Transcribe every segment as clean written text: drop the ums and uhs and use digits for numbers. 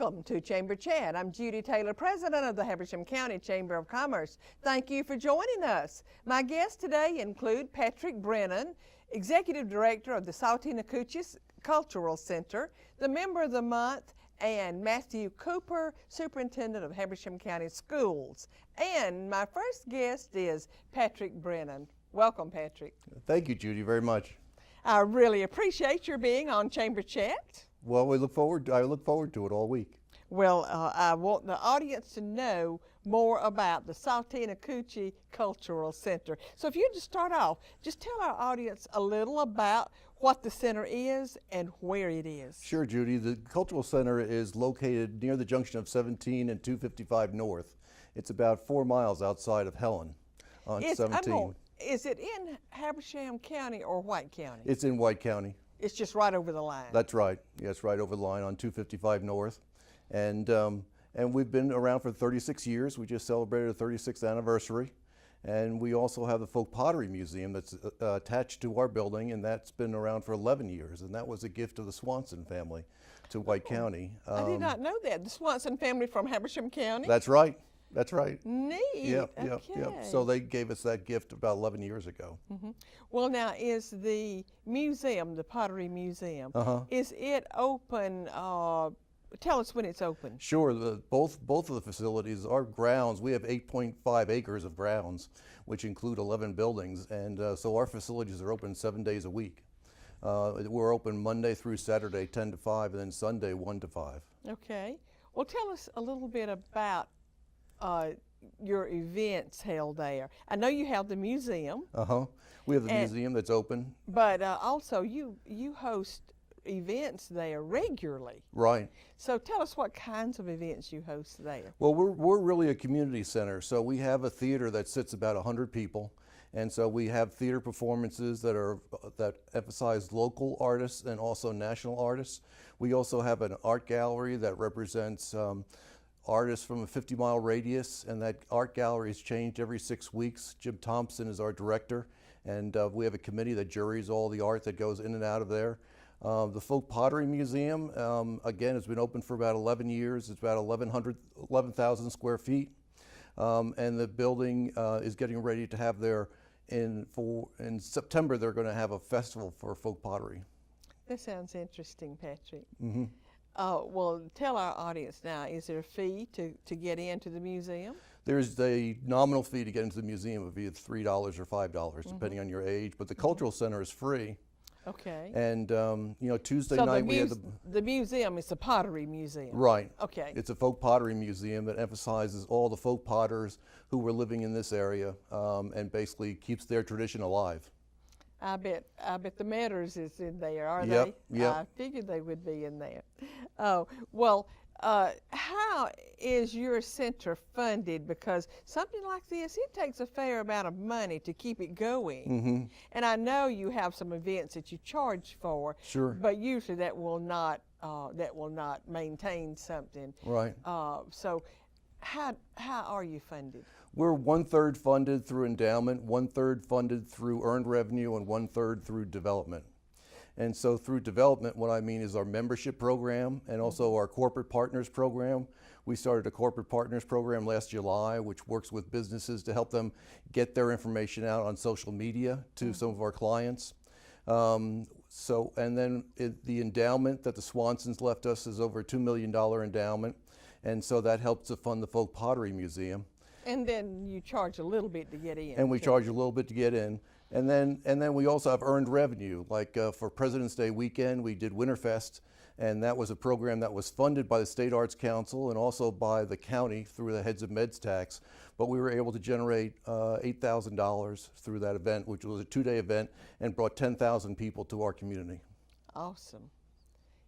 Welcome to Chamber Chat. I'm Judy Taylor, President of the Habersham County Chamber of Commerce. Thank you for joining us. My guests today include Patrick Brennan, Executive Director of the Saltina Coochie Cultural Center, the Member of the Month, and Matthew Cooper, Superintendent of Habersham County Schools. And my first guest is Patrick Brennan. Welcome, Patrick. Thank you, Judy, very much. I really appreciate your being on Chamber Chat. Well, I look forward to it all week. Well, I want the audience to know more about the Saltina Coochie Cultural Center. So if you just start off, just tell our audience a little about what the center is and where it is. Sure, Judy. The Cultural Center is located near the junction of 17 and 255 North. It's about 4 miles outside of Helen on 17. Is it in Habersham County or White County? It's in White County. It's just right over the line. That's right. Yes, right over the line on 255 North. And we've been around for 36 years. We just celebrated our 36th anniversary. And we also have the Folk Pottery Museum that's attached to our building, and that's been around for 11 years. And that was a gift of the Swanson family to White County. I did not know that. The Swanson family from Habersham County? That's right. That's right. Neat. Yep, okay. yep. So they gave us that gift about 11 years ago. Mm-hmm. Well, now, is the museum, the Pottery Museum, is it open? Tell us when it's open. Sure. Both of the facilities, our grounds, we have 8.5 acres of grounds, which include 11 buildings, and so our facilities are open 7 days a week. We're open Monday through Saturday, 10 to 5, and then Sunday, 1 to 5. Okay. Well, tell us a little bit about your events held there. I know you have the museum. We have the museum that's open. But also you host events there regularly. Right. So tell us what kinds of events you host there. Well, we're really a community center. So we have a theater that sits about 100 people. And so we have theater performances that emphasize local artists and also national artists. We also have an art gallery that represents artists from a 50-mile radius, and that art gallery is changed every 6 weeks. Jim Thompson is our director, and we have a committee that juries all the art that goes in and out of there. The Folk Pottery Museum, again, has been open for about 11 years. It's about 11,000 square feet, and the building is getting ready to have in September, they're going to have a festival for folk pottery. That sounds interesting, Patrick. Mm-hmm. Well, tell our audience now, is there a fee to get into the museum? There's a nominal fee to get into the museum. It would be $3 or $5, depending on your age, but the Cultural Center is free. Okay. And, Tuesday night we have the museum is the Pottery Museum. Right. Okay. It's a folk pottery museum that emphasizes all the folk potters who were living in this area and basically keeps their tradition alive. I bet the Matters is in there, are they? Yep. I figured they would be in there. Oh, well, how is your center funded? Because something like this, it takes a fair amount of money to keep it going. And I know you have some events that you charge for. Sure. But usually that will not maintain something. Right. So how are you funded? We're 1/3 funded through endowment, 1/3 funded through earned revenue, and 1/3 through development. And so through development, what I mean is our membership program and also our corporate partners program. We started a corporate partners program last July, which works with businesses to help them get their information out on social media to some of our clients. And then the endowment that the Swansons left us is over a $2 million endowment. And so that helps to fund the Folk Pottery Museum. And then you charge a little bit to get in. And we charge a little bit to get in. And then we also have earned revenue. Like for President's Day weekend, we did Winterfest, and that was a program that was funded by the State Arts Council and also by the county through the Heads of Meds tax. But we were able to generate $8,000 through that event, which was a 2-day event, and brought 10,000 people to our community. Awesome.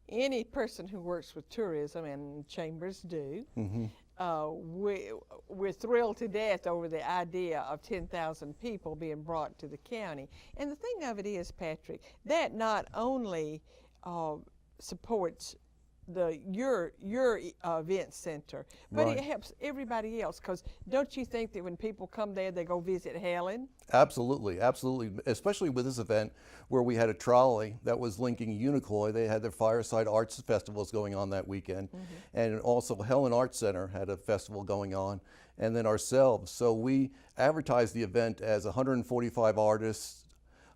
Any person who works with tourism, and chambers do, we're thrilled to death over the idea of 10,000 people being brought to the county. And the thing of it is, Patrick, that not only supports your event center, but Right. it helps everybody else. Because don't you think that when people come there, they go visit Helen? Absolutely, absolutely. Especially with this event where we had a trolley that was linking Unicoi. They had their Fireside Arts festivals going on that weekend. And also Helen Arts Center had a festival going on, and then ourselves. So we advertised the event as 145 artists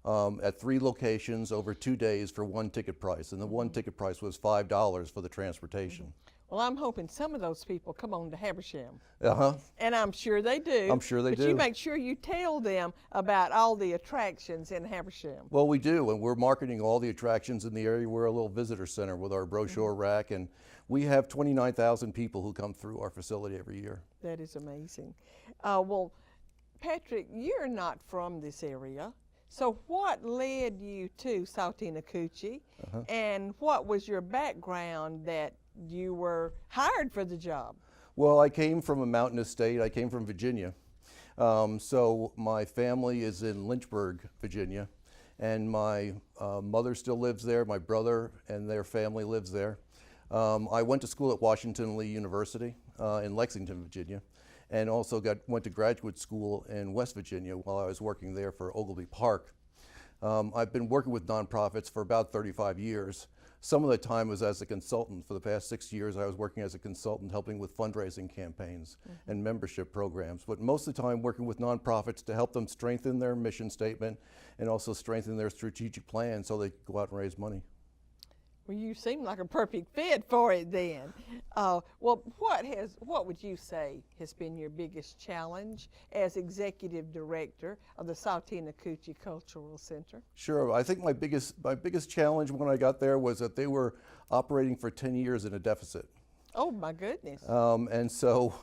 at 3 locations over 2 days for one ticket price. And the one ticket price was $5 for the transportation. Well, I'm hoping some of those people come on to Habersham. Uh-huh. And I'm sure they do. I'm sure they but do. you make sure you tell them about all the attractions in Habersham. Well, we do, and we're marketing all the attractions in the area. We're a little visitor center with our brochure rack, and we have 29,000 people who come through our facility every year. That is amazing. Well, Patrick, you're not from this area. So what led you to Saltina Coochie, and what was your background that you were hired for the job? Well, I came from a mountainous state. I came from Virginia. So my family is in Lynchburg, Virginia, and my mother still lives there. My brother and their family lives there. I went to school at Washington Lee University in Lexington, Virginia, and also went to graduate school in West Virginia while I was working there for Ogilvy Park. I've been working with nonprofits for about 35 years. Some of the time was as a consultant. For the past 6 years, I was working as a consultant helping with fundraising campaigns and membership programs, but most of the time working with nonprofits to help them strengthen their mission statement and also strengthen their strategic plan so they can go out and raise money. Well, you seem like a perfect fit for it then. Well, what would you say has been your biggest challenge as executive director of the Saltina Coochie Cultural Center? Sure. I think my biggest challenge when I got there was that they were operating for 10 years in a deficit. Oh my goodness. And so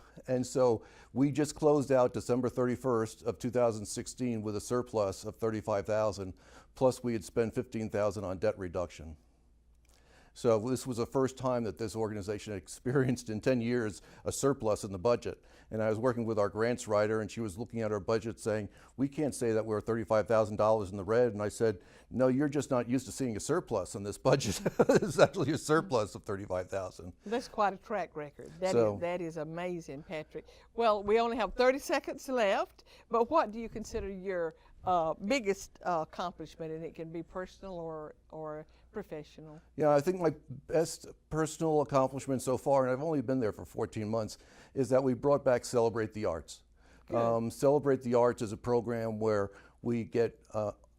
we just closed out December 31st of 2016 with a surplus of $35,000, plus we had spent $15,000 on debt reduction. So this was the first time that this organization had experienced in 10 years a surplus in the budget. And I was working with our grants writer, and she was looking at our budget saying, we can't say that we're $35,000 in the red. And I said, no, you're just not used to seeing a surplus in this budget. It's actually a surplus of $35,000. That's quite a track record. So- That is amazing, Patrick. Well, we only have 30 seconds left, but what do you consider your biggest accomplishment? And it can be personal or professional. Yeah, I think my best personal accomplishment so far, and I've only been there for 14 months, is that we brought back Celebrate the Arts. Celebrate the Arts is a program where we get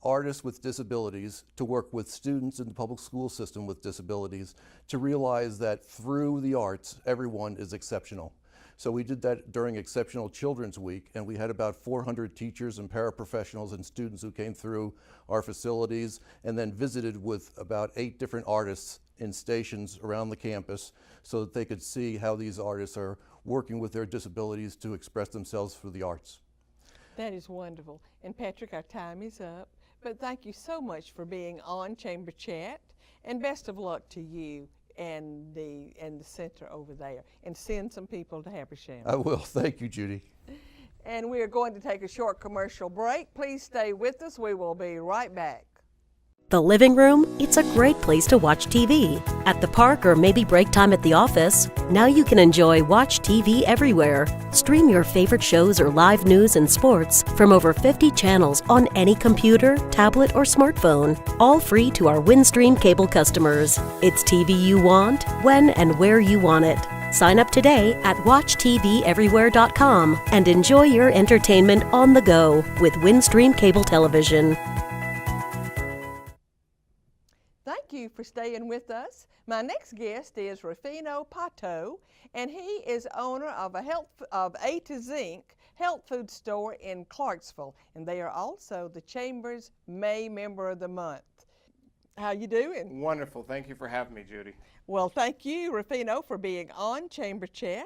artists with disabilities to work with students in the public school system with disabilities to realize that through the arts, everyone is exceptional. So we did that during Exceptional Children's Week, and we had about 400 teachers and paraprofessionals and students who came through our facilities and then visited with about 8 different artists in stations around the campus so that they could see how these artists are working with their disabilities to express themselves through the arts. That is wonderful. And Patrick, our time is up, but thank you so much for being on Chamber Chat, and best of luck to you and the center over there, and send some people to Habersham. I will. Thank you, Judy. And we are going to take a short commercial break. Please stay with us. We will be right back. The living room, it's a great place to watch TV. At the park or maybe break time at the office, now you can enjoy Watch TV everywhere. Stream your favorite shows or live news and sports from over 50 channels on any computer, tablet, or smartphone, all free to our Windstream cable customers. It's TV you want, when and where you want it. Sign up today at WatchTVEverywhere.com and enjoy your entertainment on the go with Windstream Cable Television. Thank you for staying with us. My next guest is Rufino Pato, and he is owner of A to Zinc health food store in Clarksville, and they are also the Chamber's May Member of the Month. How you doing? Wonderful. Thank you for having me, Judy. Well, thank you, Rufino, for being on Chamber Chat,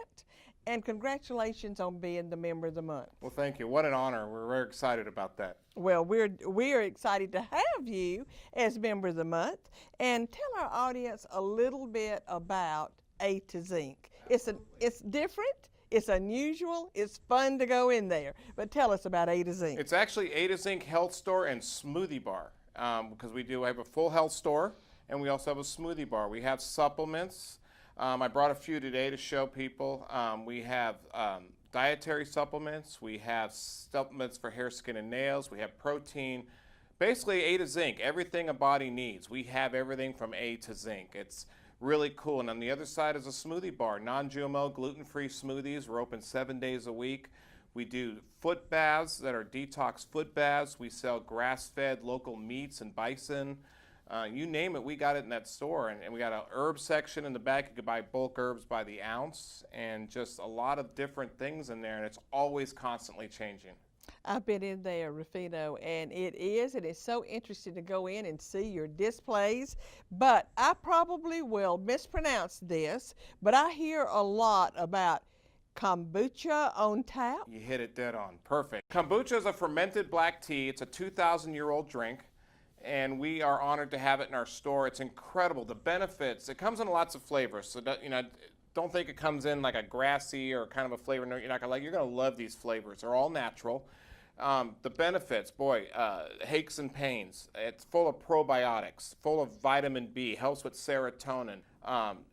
and congratulations on being the Member of the Month. Well, thank you. What an honor. We're very excited about that. Well, we're excited to have you as Member of the Month, and tell our audience a little bit about A to Zinc. It's different, it's unusual, it's fun to go in there. But tell us about A to Zinc. It's actually A to Zinc Health Store and Smoothie Bar, because we do have a full health store, and we also have a smoothie bar. We have supplements, I brought a few today to show people. We have dietary supplements. We have supplements for hair, skin, and nails. We have protein. Basically A to zinc, everything a body needs. We have everything from A to zinc. It's really cool. And on the other side is a smoothie bar, non-GMO, gluten-free smoothies. We're open 7 days a week. We do foot baths that are detox foot baths. We sell grass-fed local meats and bison. You name it, we got it in that store. And we got an herb section in the back. You can buy bulk herbs by the ounce and just a lot of different things in there. And it's always constantly changing. I've been in there, Rufino, and it is so interesting to go in and see your displays. But I probably will mispronounce this, but I hear a lot about kombucha on tap. You hit it dead on. Perfect. Kombucha is a fermented black tea. It's a 2,000-year-old drink, and we are honored to have it in our store. It's incredible. The benefits, it comes in lots of flavors. So, don't think it comes in like a grassy or kind of a flavor you're not going to like. You're going to love these flavors. They're all natural. The benefits, boy, aches and pains. It's full of probiotics, full of vitamin B, helps with serotonin.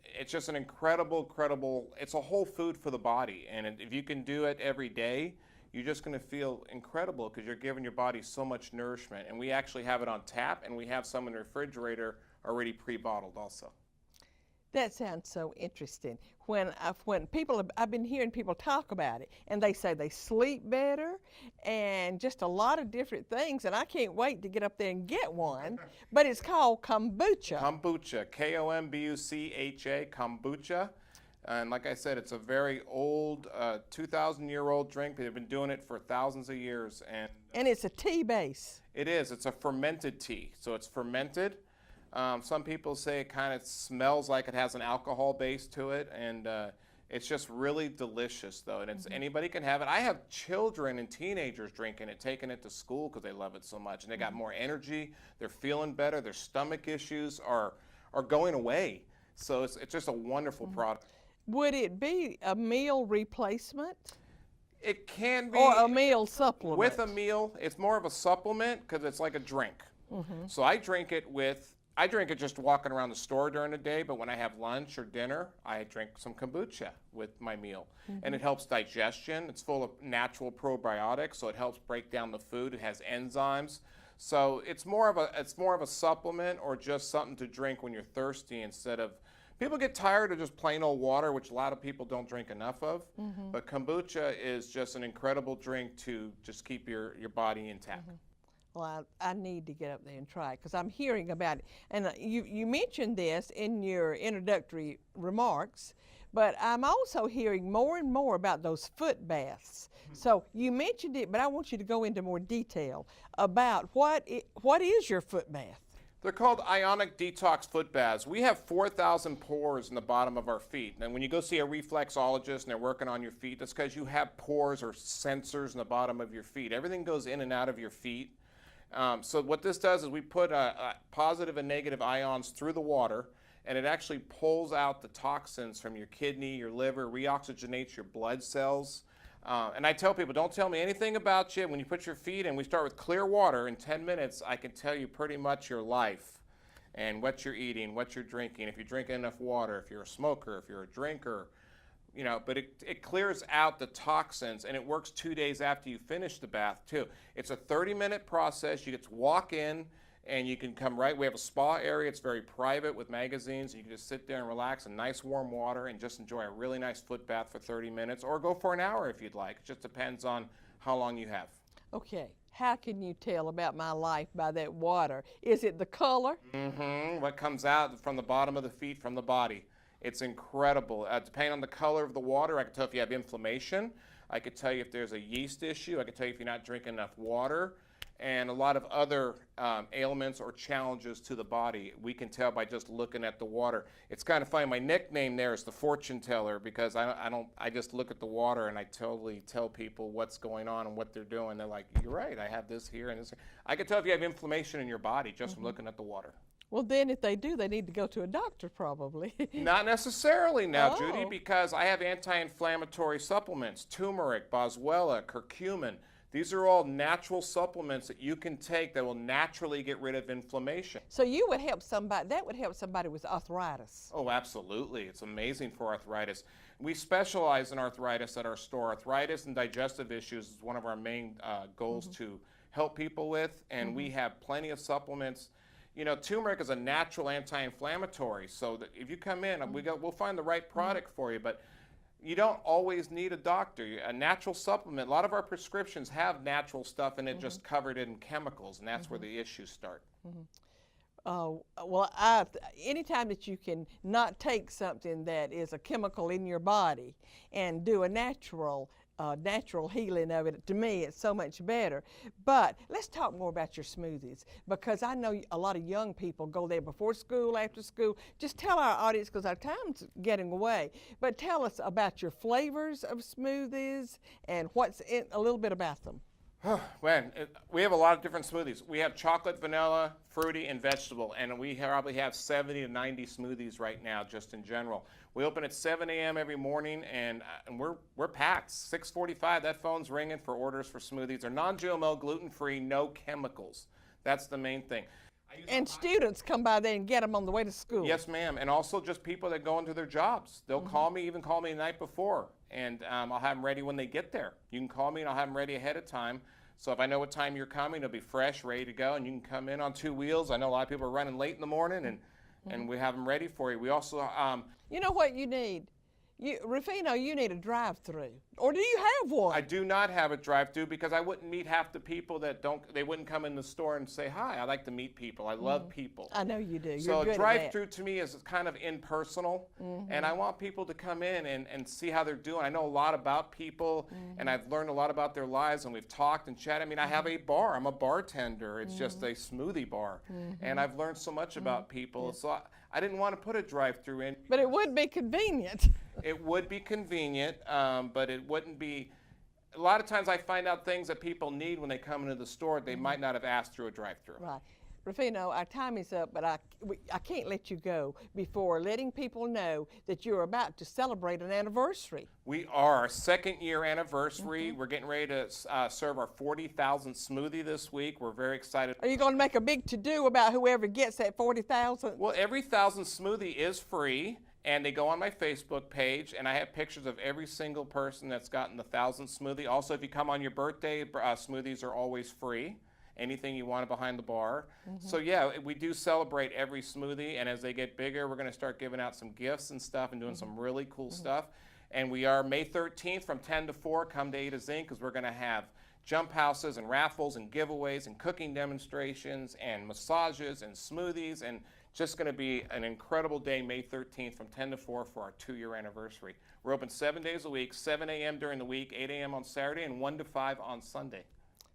It's just an incredible, it's a whole food for the body. And if you can do it every day, you're just going to feel incredible because you're giving your body so much nourishment. And we actually have it on tap, and we have some in the refrigerator already pre-bottled also. That sounds so interesting. When people, I've been hearing people talk about it, and they say they sleep better, and just a lot of different things. And I can't wait to get up there and get one. But it's called kombucha. Kombucha, K-O-M-B-U-C-H-A, kombucha. And like I said, it's a very old, 2,000-year-old drink. They've been doing it for thousands of years, and it's a tea base. It is. It's a fermented tea, so it's fermented. Some people say it kind of smells like it has an alcohol base to it, and it's just really delicious, though. And anybody can have it. I have children and teenagers drinking it, taking it to school because they love it so much, and they got more energy. They're feeling better. Their stomach issues are going away. So it's just a wonderful product. Would it be a meal replacement? It can be. Or a meal supplement? With a meal, it's more of a supplement because it's like a drink. So I drink it just walking around the store during the day, but when I have lunch or dinner, I drink some kombucha with my meal. And it helps digestion. It's full of natural probiotics, so it helps break down the food. It has enzymes. So it's more of a supplement or just something to drink when you're thirsty instead of. People get tired of just plain old water, which a lot of people don't drink enough of. But kombucha is just an incredible drink to just keep your body intact. Well, I need to get up there and try it because I'm hearing about it. And you mentioned this in your introductory remarks, but I'm also hearing more and more about those foot baths. So you mentioned it, but I want you to go into more detail about what is your foot bath? They're called ionic detox foot baths. We have 4,000 pores in the bottom of our feet. And when you go see a reflexologist and they're working on your feet, that's because you have pores or sensors in the bottom of your feet. Everything goes in and out of your feet. So what this does is we put positive and negative ions through the water, and it actually pulls out the toxins from your kidney, your liver, reoxygenates your blood cells. And I tell people, don't tell me anything about you. When you put your feet in, we start with clear water. In 10 minutes, I can tell you pretty much your life and what you're eating, what you're drinking, if you're drinking enough water, if you're a smoker, if you're a drinker, but it clears out the toxins, and it works 2 days after you finish the bath, too. It's a 30-minute process. You get to walk in, and you can come right. We have a spa area. It's very private with magazines. You can just sit there and relax in nice warm water and just enjoy a really nice foot bath for 30 minutes, or go for an hour if you'd like. It just depends on how long you have. Okay. How can you tell about my life by that water? Is it the color? What comes out from the bottom of the feet, from the body. It's incredible. Depending on the color of the water, I can tell if you have inflammation. I could tell you if there's a yeast issue. I could tell you if you're not drinking enough water. And a lot of other ailments or challenges to the body. We can tell by just looking at the water. It's kind of funny. My nickname there is the fortune teller because I just look at the water and I totally tell people what's going on and what they're doing. They're like, you're right, I have this here and this here. I can tell if you have inflammation in your body just from looking at the water. Well, then if they do, they need to go to a doctor probably. Not necessarily now, Oh. Judy, because I have anti-inflammatory supplements, turmeric, boswellia, curcumin. These are all natural supplements that you can take that will naturally get rid of inflammation. So you would help somebody, that would help somebody with arthritis. Oh, absolutely. It's amazing for arthritis. We specialize in arthritis at our store. Arthritis and digestive issues is one of our main goals to help people with, and we have plenty of supplements. You know, turmeric is a natural anti-inflammatory, so that if you come in, we'll find the right product for you, but you don't always need a doctor. A natural supplement, a lot of our prescriptions have natural stuff in it, just covered in chemicals, and that's where the issues start. Well, anytime that you can not take something that is a chemical in your body and do a natural healing of it, to me, it's so much better. But let's talk more about your smoothies, because I know a lot of young people go there before school, after school. Just tell our audience, because our time's getting away, but tell us about your flavors of smoothies and what's in a little bit about them. Man, we have a lot of different smoothies. We have chocolate, vanilla, fruity, and vegetable, and we probably have 70 to 90 smoothies right now, just in general. We open at 7 a.m. every morning, and we're packed. 6:45, that phone's ringing for orders for smoothies. They're non-GMO, gluten-free, no chemicals. That's the main thing. And students come by there and get them on the way to school. Yes, ma'am, and also just people that go into their jobs. They'll call me, even call me the night before, and I'll have them ready when they get there. You can call me and I'll have them ready ahead of time. So if I know what time you're coming, it'll be fresh, ready to go, and you can come in on 2 wheels. I know a lot of people are running late in the morning, and we have them ready for you. We also... You know what you need? Rufino, you need a drive-through. Or do you have one? I do not have a drive-through because I wouldn't meet half the people that they wouldn't come in the store and say, hi, I like to meet people. I love people. I know you do. You're So good a at drive-through to me is kind of impersonal, and I want people to come in and see how they're doing. I know a lot about people, and I've learned a lot about their lives, and we've talked and chatted. I mean, I have a bar. I'm a bartender. It's just a smoothie bar, and I've learned so much about people. So I didn't want to put a drive-through in. But it would be convenient. It would be convenient, but it wouldn't be. A lot of times I find out things that people need when they come into the store they might not have asked through a drive-through. Right. Rufino, our time is up, but I can't let you go before letting people know that you're about to celebrate an anniversary. We are our 2nd year anniversary. We're getting ready to serve our 40,000th smoothie this week. We're very excited. Are you going to make a big to-do about whoever gets that 40,000? Well, every 1,000 smoothie is free, and they go on my Facebook page, and I have pictures of every single person that's gotten the 1,000th smoothie. Also, if you come on your birthday, smoothies are always free. Anything you want behind the bar. So yeah, we do celebrate every smoothie, and as they get bigger, we're going to start giving out some gifts and stuff and doing some really cool stuff. And we are May 13th from 10 to 4. Come to A to Zinc, because we're going to have jump houses and raffles and giveaways and cooking demonstrations and massages and smoothies, and just going to be an incredible day, May 13th from 10 to 4 for our 2-year anniversary. We're open 7 days a week, 7 a.m. during the week, 8 a.m. on Saturday, and 1 to 5 on Sunday.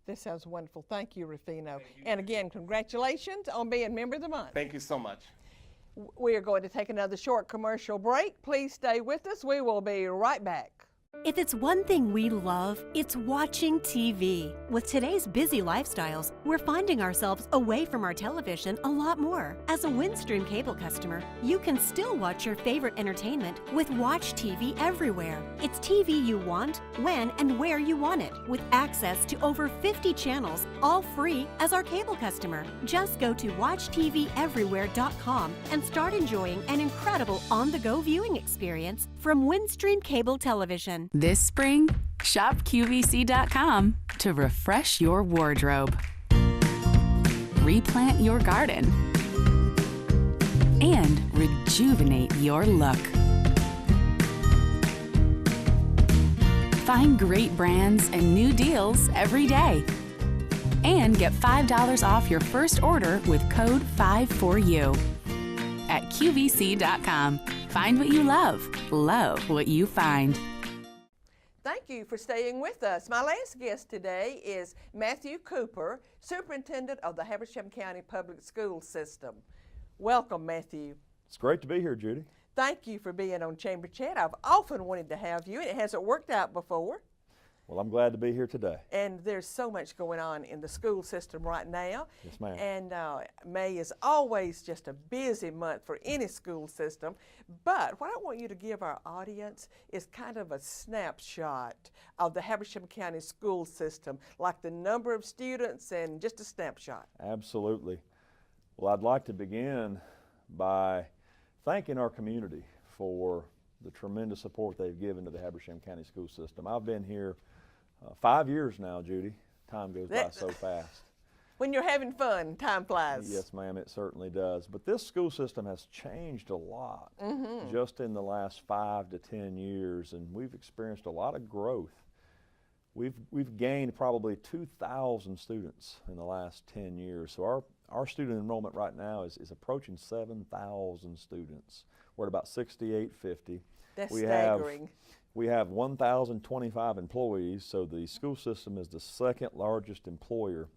This sounds wonderful. Thank you, Rufino. And again, congratulations on being Member of the Month. Thank you so much. We are going to take another short commercial break. Please stay with us. We will be right back. If it's one thing we love, it's watching TV. With today's busy lifestyles, we're finding ourselves away from our television a lot more. As a Windstream cable customer, you can still watch your favorite entertainment with Watch TV Everywhere. It's TV you want, when and where you want it, with access to over 50 channels, all free as our cable customer. Just go to WatchTVEverywhere.com and start enjoying an incredible on-the-go viewing experience from Windstream Cable Television. This spring, shop QVC.com to refresh your wardrobe, replant your garden, and rejuvenate your look. Find great brands and new deals every day. And get $5 off your first order with code 5FOR-YOU. At QVC.com. Find what you love what you find. Thank you for staying with us. My last guest today is Matthew Cooper, Superintendent of the Habersham County Public School System. Welcome, Matthew. It's great to be here, Judy. Thank you for being on Chamber Chat. I've often wanted to have you, and it hasn't worked out before. Well, I'm glad to be here today. And there's so much going on in the school system right now. Yes, ma'am. And May is always just a busy month for any school system. But what I want you to give our audience is kind of a snapshot of the Habersham County school system, like the number of students and just a snapshot. Absolutely. Well, I'd like to begin by thanking our community for the tremendous support they've given to the Habersham County school system. I've been here 5 years now, Judy. Time goes by so fast. When you're having fun, time flies. Yes, ma'am, it certainly does. But this school system has changed a lot just in the last 5 to 10 years, and we've experienced a lot of growth. We've gained probably 2,000 students in the last 10 years. So our student enrollment right now is approaching 7,000 students. We're at about 6,850. That's staggering. We have 1,025 employees, so the school system is the second largest employer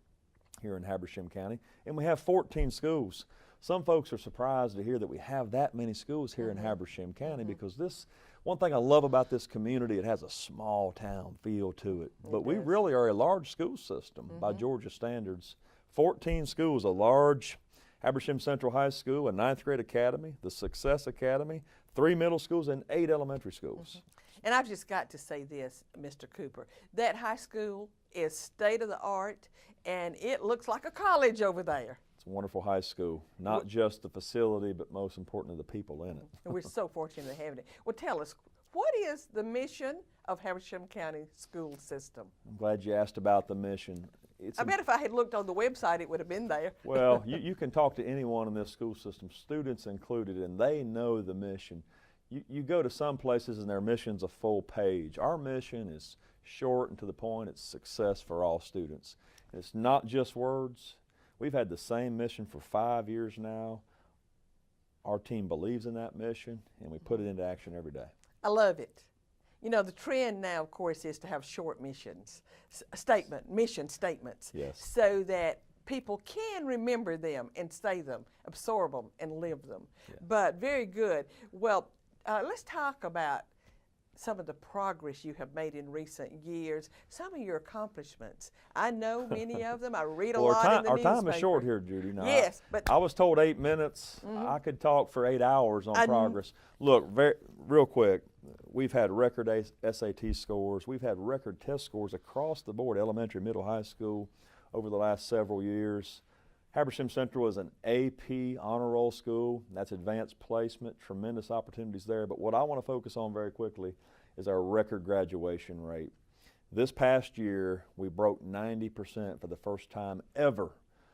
here in Habersham County, and we have 14 schools. Some folks are surprised to hear that we have that many schools here in Habersham County because one thing I love about this community, it has a small town feel to it. But we really are a large school system by Georgia standards. 14 schools, a large Habersham Central High School, a 9th grade academy, the Success Academy, 3 middle schools, and 8 elementary schools. And I've just got to say this, Mr. Cooper, that high school is state of the art, and it looks like a college over there. It's a wonderful high school, not just the facility, but most importantly, the people in it. And we're so fortunate to have it. Well, tell us, what is the mission of Habersham County school system? I'm glad you asked about the mission. I bet if I had looked on the website, it would have been there. Well, you can talk to anyone in this school system, students included, and they know the mission. You go to some places and their mission's a full page. Our mission is short and to the point. It's success for all students. And it's not just words. We've had the same mission for 5 years now. Our team believes in that mission, and we put it into action every day. I love it. You know, the trend now, of course, is to have short missions, mission statements, Yes. so that people can remember them and say them, absorb them, and live them. Yes. But very good. Well, let's talk about some of the progress you have made in recent years, some of your accomplishments. I know many of them. I read a lot in the newspaper. Our time is short here, Judy. Now, yes, but I was told 8 minutes. I could talk for 8 hours on progress. Look, real quick, we've had record SAT scores. We've had record test scores across the board, elementary, middle, high school, over the last several years. Habersham Central is an AP honor roll school. That's advanced placement, tremendous opportunities there. But what I want to focus on very quickly is our record graduation rate. This past year, we broke 90% for the first time ever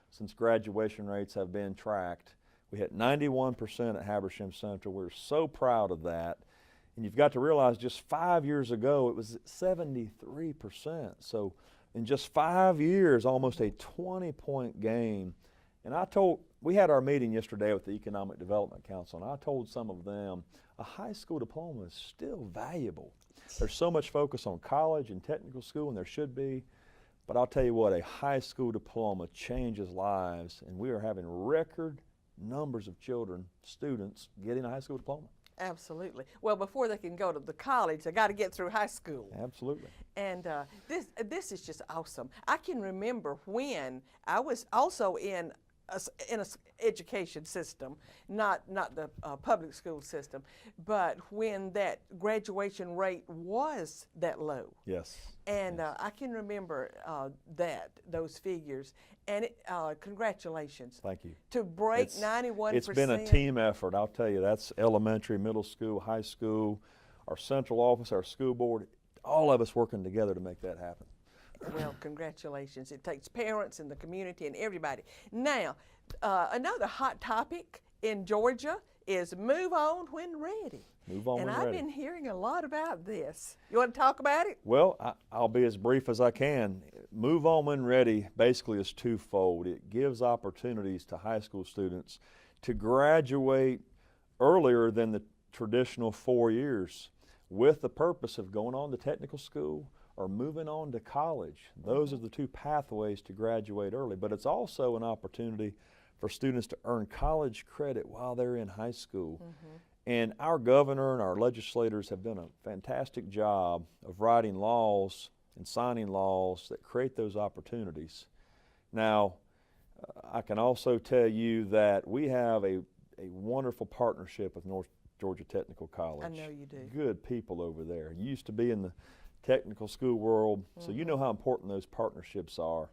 since graduation rates have been tracked. We hit 91% at Habersham Central. We're so proud of that. And you've got to realize just 5 years ago, it was 73%. So in just 5 years, almost a 20-point gain. And we had our meeting yesterday with the Economic Development Council, and I told some of them a high school diploma is still valuable. There's so much focus on college and technical school, and there should be, but I'll tell you what, a high school diploma changes lives, and we are having record numbers of students getting a high school diploma. absolutely. Well, before they can go to the college, they got to get through high school. Absolutely. And this is just awesome. I can remember when I was also in an education system, not the public school system, but when that graduation rate was that low. Yes. And I can remember those figures. And congratulations. Thank you. To break 91%. It's been a team effort. I'll tell you, that's elementary, middle school, high school, our central office, our school board, all of us working together to make that happen. Well, congratulations. It takes parents and the community and everybody. Now, another hot topic in Georgia is move on when ready. Move on when And ready. I've been hearing a lot about this. You want to talk about it? Well, I'll be as brief as I can. Move on when ready basically is twofold. It gives opportunities to high school students to graduate earlier than the traditional 4 years with the purpose of going on to technical school or moving on to college. Those are the two pathways to graduate early, but it's also an opportunity for students to earn college credit while they're in high school. And our governor and our legislators have done a fantastic job of writing laws and signing laws that create those opportunities. Now, I can also tell you that we have a wonderful partnership with North Georgia Technical College. I know you do. Good people over there. You used to be in the technical school world, so you know how important those partnerships are.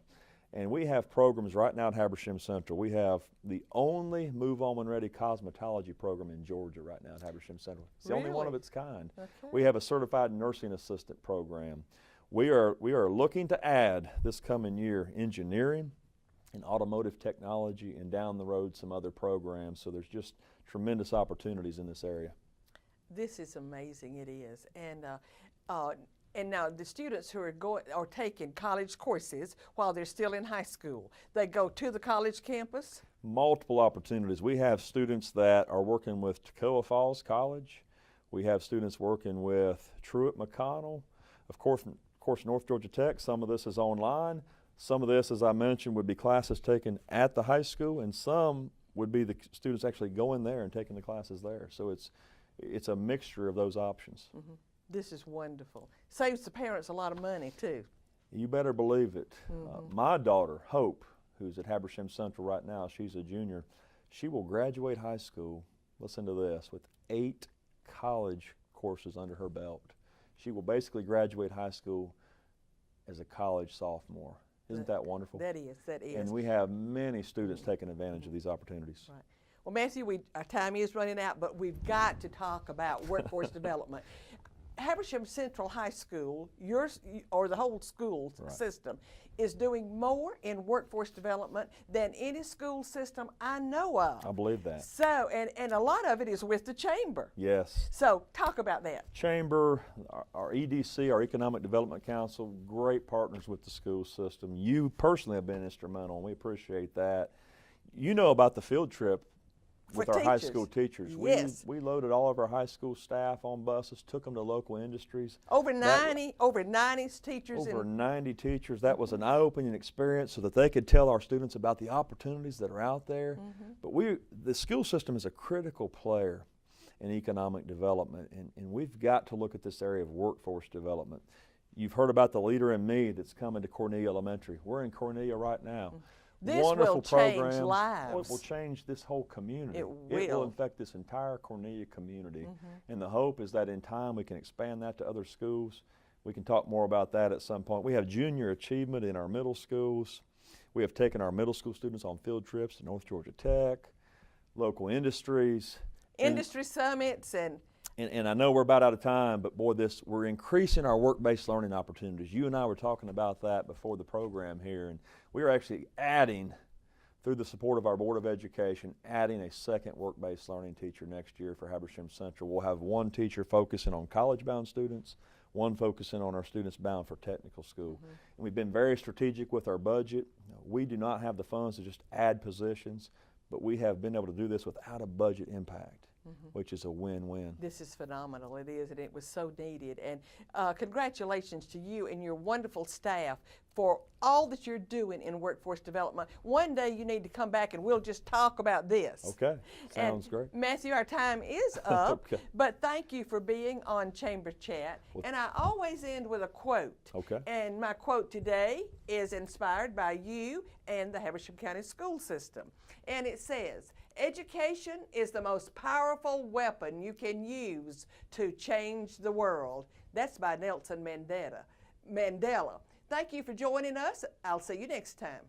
And we have programs right now at Habersham Central. We have the only Move On When Ready cosmetology program in Georgia right now at Habersham Central. It's the only one of its kind. Okay. We have a certified nursing assistant program. We are looking to add this coming year engineering and automotive technology, and down the road some other programs. So there's just tremendous opportunities in this area. This is amazing, it is. And now the students who are taking college courses while they're still in high school, they go to the college campus? Multiple opportunities. We have students that are working with Toccoa Falls College. We have students working with Truett McConnell. Of course, North Georgia Tech. Some of this is online. Some of this, as I mentioned, would be classes taken at the high school, and some would be the students actually going there and taking the classes there. So it's a mixture of those options. Mm-hmm. This is wonderful. Saves the parents a lot of money too. You better believe it. My daughter, Hope, who's at Habersham Central right now, she's a junior, she will graduate high school, listen to this, with 8 college courses under her belt. She will basically graduate high school as a college sophomore. Isn't that wonderful? That is, that is. And we have many students taking advantage of these opportunities. Right. Well, Matthew, our time is running out, but we've got to talk about workforce development. Habersham Central High School, or the whole school system, is doing more in workforce development than any school system I know of. I believe that. So, and a lot of it is with the Chamber. Yes. So, talk about that. Chamber, our EDC, our Economic Development Council, great partners with the school system. You personally have been instrumental, and we appreciate that. You know about the field trip with our high school teachers. Yes. We loaded all of our high school staff on buses, took them to local industries. Over 90 teachers. Over 90 teachers. That was an eye-opening experience so that they could tell our students about the opportunities that are out there. But the school system is a critical player in economic development, and we've got to look at this area of workforce development. You've heard about the Leader in Me that's coming to Cornelia Elementary. We're in Cornelia right now. This Wonderful will change programs. lives. It will change this whole community. It It will. will affect this entire Cornelia community. And the hope is that in time we can expand that to other schools. We can talk more about that at some point. We have junior achievement in our middle schools. We have taken our middle school students on field trips to North Georgia Tech, local industries. Industry summits And I know we're about out of time, but boy, we're increasing our work-based learning opportunities. You and I were talking about that before the program here, and we are actually adding, through the support of our Board of Education, adding a second work-based learning teacher next year for Habersham Central. We'll have one teacher focusing on college-bound students, one focusing on our students bound for technical school. And we've been very strategic with our budget. We do not have the funds to just add positions, but we have been able to do this without a budget impact. Which is a win-win. this is phenomenal. It is, and it was so needed. And congratulations to you and your wonderful staff for all that you're doing in workforce development. One day you need to come back and we'll just talk about this. Okay, sounds great. Matthew, our time is up, Okay. but thank you for being on Chamber Chat. And I always end with a quote. Okay. And my quote today is inspired by you and the Habersham County school system. And it says, "Education is the most powerful weapon you can use to change the world." That's by Nelson Mandela. Thank you for joining us. I'll see you next time.